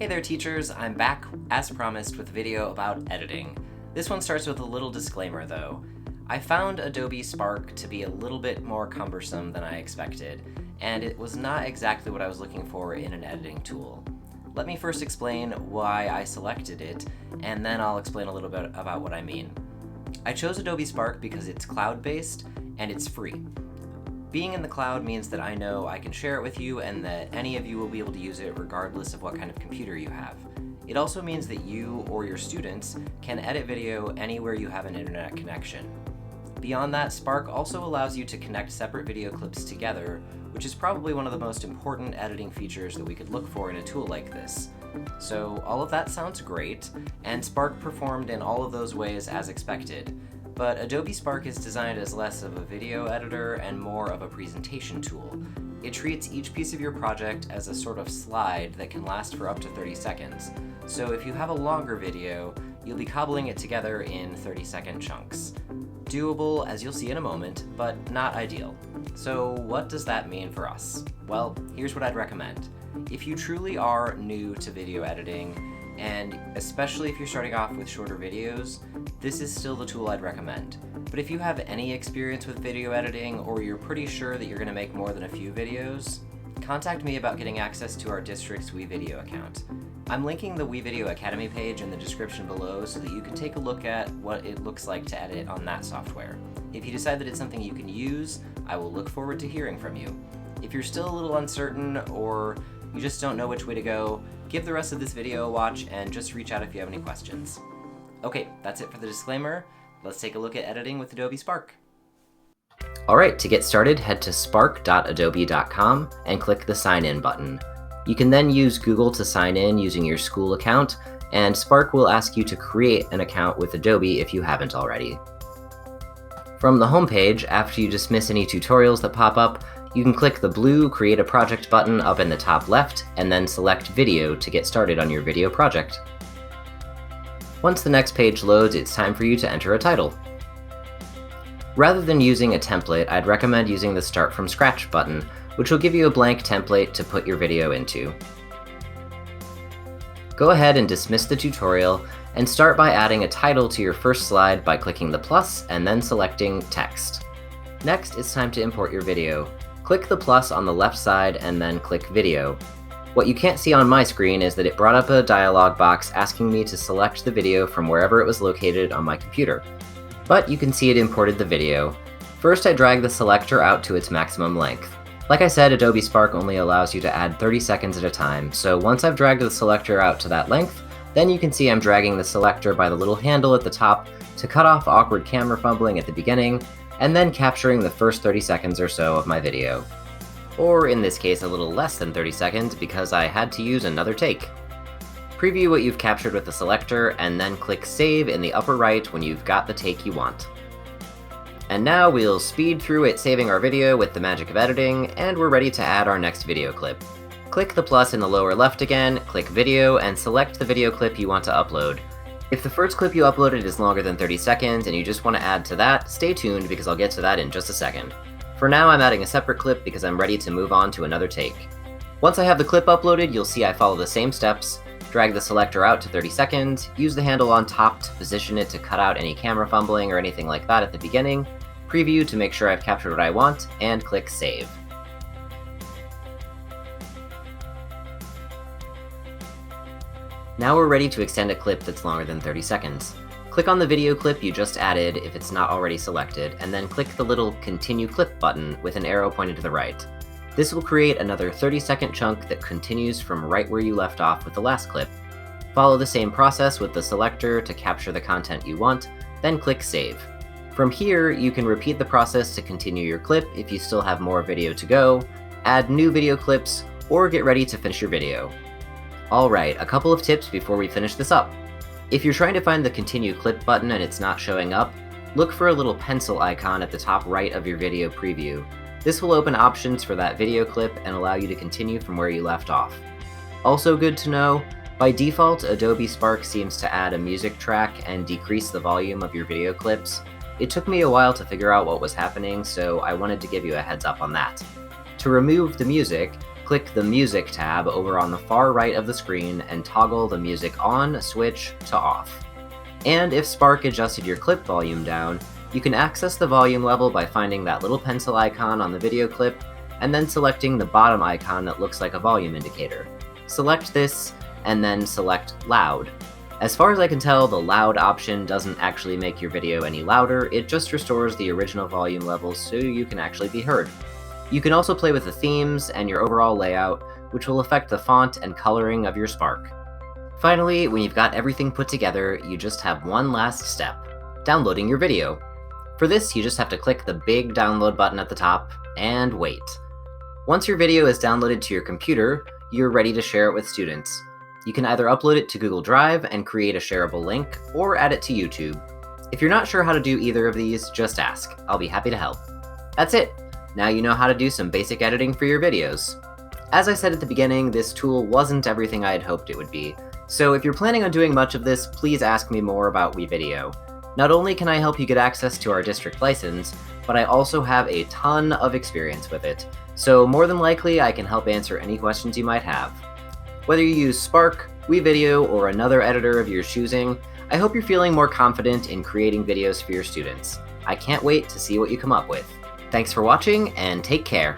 Hey there teachers, I'm back as promised with a video about editing. This one starts with a little disclaimer though. I found Adobe Spark to be a little bit more cumbersome than I expected, and it was not exactly what I was looking for in an editing tool. Let me first explain why I selected it, and then I'll explain a little bit about what I mean. I chose Adobe Spark because it's cloud-based and it's free. Being in the cloud means that I know I can share it with you and that any of you will be able to use it regardless of what kind of computer you have. It also means that you or your students can edit video anywhere you have an internet connection. Beyond that, Spark also allows you to connect separate video clips together, which is probably one of the most important editing features that we could look for in a tool like this. So all of that sounds great, and Spark performed in all of those ways as expected. But Adobe Spark is designed as less of a video editor and more of a presentation tool. It treats each piece of your project as a sort of slide that can last for up to 30 seconds. So if you have a longer video, you'll be cobbling it together in 30-second chunks. Doable, as you'll see in a moment, but not ideal. So what does that mean for us? Well, here's what I'd recommend. If you truly are new to video editing, and especially if you're starting off with shorter videos, this is still the tool I'd recommend. But if you have any experience with video editing, or you're pretty sure that you're going to make more than a few videos, contact me about getting access to our district's WeVideo account. I'm linking the WeVideo Academy page in the description below so that you can take a look at what it looks like to edit on that software. If you decide that it's something you can use, I will look forward to hearing from you. If you're still a little uncertain or you just don't know which way to go, give the rest of this video a watch and just reach out if you have any questions. Okay, that's it for the disclaimer. Let's take a look at editing with Adobe Spark. Alright, to get started, head to spark.adobe.com and click the Sign In button. You can then use Google to sign in using your school account, and Spark will ask you to create an account with Adobe if you haven't already. From the home page, after you dismiss any tutorials that pop up, you can click the blue Create a Project button up in the top left, and then select Video to get started on your video project. Once the next page loads, it's time for you to enter a title. Rather than using a template, I'd recommend using the Start from Scratch button, which will give you a blank template to put your video into. Go ahead and dismiss the tutorial, and start by adding a title to your first slide by clicking the plus and then selecting Text. Next, it's time to import your video. Click the plus on the left side and then click Video. What you can't see on my screen is that it brought up a dialog box asking me to select the video from wherever it was located on my computer. But you can see it imported the video. First, I drag the selector out to its maximum length. Like I said, Adobe Spark only allows you to add 30 seconds at a time, so once I've dragged the selector out to that length, then you can see I'm dragging the selector by the little handle at the top to cut off awkward camera fumbling at the beginning, and then capturing the first 30 seconds or so of my video. Or in this case, a little less than 30 seconds because I had to use another take. Preview what you've captured with the selector, and then click Save in the upper right when you've got the take you want. And now we'll speed through it, saving our video with the magic of editing, and we're ready to add our next video clip. Click the plus in the lower left again, click Video, and select the video clip you want to upload. If the first clip you uploaded is longer than 30 seconds and you just want to add to that, stay tuned because I'll get to that in just a second. For now, I'm adding a separate clip because I'm ready to move on to another take. Once I have the clip uploaded, you'll see I follow the same steps. Drag the selector out to 30 seconds, use the handle on top to position it to cut out any camera fumbling or anything like that at the beginning, preview to make sure I've captured what I want, and click Save. Now we're ready to extend a clip that's longer than 30 seconds. Click on the video clip you just added if it's not already selected, and then click the little Continue Clip button with an arrow pointed to the right. This will create another 30-second chunk that continues from right where you left off with the last clip. Follow the same process with the selector to capture the content you want, then click Save. From here, you can repeat the process to continue your clip if you still have more video to go, add new video clips, or get ready to finish your video. Alright, a couple of tips before we finish this up. If you're trying to find the Continue Clip button and it's not showing up, look for a little pencil icon at the top right of your video preview. This will open options for that video clip and allow you to continue from where you left off. Also good to know, by default, Adobe Spark seems to add a music track and decrease the volume of your video clips. It took me a while to figure out what was happening, so I wanted to give you a heads up on that. To remove the music, click the Music tab over on the far right of the screen and toggle the music on, switch, to off. And if Spark adjusted your clip volume down, you can access the volume level by finding that little pencil icon on the video clip and then selecting the bottom icon that looks like a volume indicator. Select this and then select Loud. As far as I can tell, the loud option doesn't actually make your video any louder, it just restores the original volume levels so you can actually be heard. You can also play with the themes and your overall layout, which will affect the font and coloring of your Spark. Finally, when you've got everything put together, you just have one last step: downloading your video. For this, you just have to click the big download button at the top and wait. Once your video is downloaded to your computer, you're ready to share it with students. You can either upload it to Google Drive and create a shareable link, or add it to YouTube. If you're not sure how to do either of these, just ask. I'll be happy to help. That's it! Now you know how to do some basic editing for your videos. As I said at the beginning, this tool wasn't everything I had hoped it would be, so if you're planning on doing much of this, please ask me more about WeVideo. Not only can I help you get access to our district license, but I also have a ton of experience with it, so more than likely I can help answer any questions you might have. Whether you use Spark, WeVideo, or another editor of your choosing, I hope you're feeling more confident in creating videos for your students. I can't wait to see what you come up with. Thanks for watching, and take care!